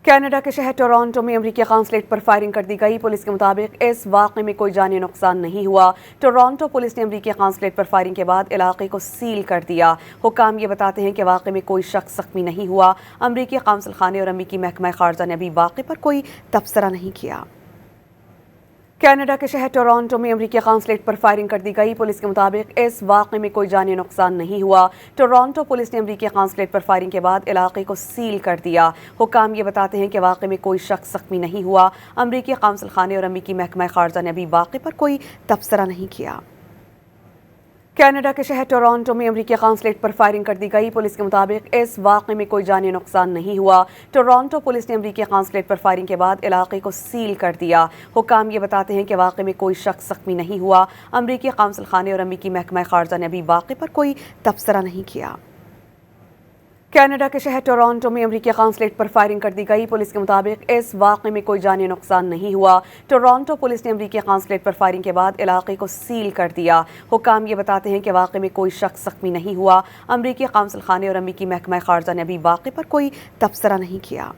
Canada کے شہر Toronto میں امریکی قونصلیٹ پر فائرنگ کر دی گئی۔ پولیس کے مطابق اس واقعے میں کوئی جانی نقصان نہیں ہوا۔ ٹورانٹو پولیس نے امریکی قونصلیٹ پر فائرنگ کے بعد علاقے کو سیل کر دیا۔ حکام یہ بتاتے ہیں کہ واقعے میں کوئی شخص زخمی نہیں ہوا۔ امریکی قونصل خانے اور امریکی محکمہ خارجہ نے ابھی واقعے پر کوئی تبصرہ نہیں کیا۔ کینیڈا کے شہر ٹورانٹو میں امریکی قونصلیٹ پر فائرنگ کر دی گئی۔ پولیس کے مطابق اس واقعے میں کوئی جانی نقصان نہیں ہوا۔ ٹورانٹو پولیس نے امریکی قونصلیٹ پر فائرنگ کے بعد علاقے کو سیل کر دیا۔ حکام یہ بتاتے ہیں کہ واقعے میں کوئی شخص زخمی نہیں ہوا۔ امریکی قونصل خانے اور امریکی محکمہ خارجہ نے ابھی واقعے پر کوئی تبصرہ نہیں کیا۔ کینیڈا کے شہر ٹورانٹو میں امریکی قونصلیٹ پر فائرنگ کر دی گئی۔ پولیس کے مطابق اس واقعے میں کوئی جانی نقصان نہیں ہوا۔ ٹورانٹو پولیس نے امریکی قونصلیٹ پر فائرنگ کے بعد علاقے کو سیل کر دیا۔ حکام یہ بتاتے ہیں کہ واقعے میں کوئی شخص زخمی نہیں ہوا۔ امریکی قونصل خانے اور امریکی محکمہ خارجہ نے ابھی واقعے پر کوئی تبصرہ نہیں کیا۔ کینیڈا کے شہر ٹورانٹو میں امریکی قونصلیٹ پر فائرنگ کر دی گئی۔ پولیس کے مطابق اس واقعے میں کوئی جانی نقصان نہیں ہوا۔ ٹورانٹو پولیس نے امریکی قونصلیٹ پر فائرنگ کے بعد علاقے کو سیل کر دیا۔ حکام یہ بتاتے ہیں کہ واقعے میں کوئی شخص زخمی نہیں ہوا۔ امریکی قونصل خانے اور امریکی محکمہ خارجہ نے ابھی واقعے پر کوئی تبصرہ نہیں کیا۔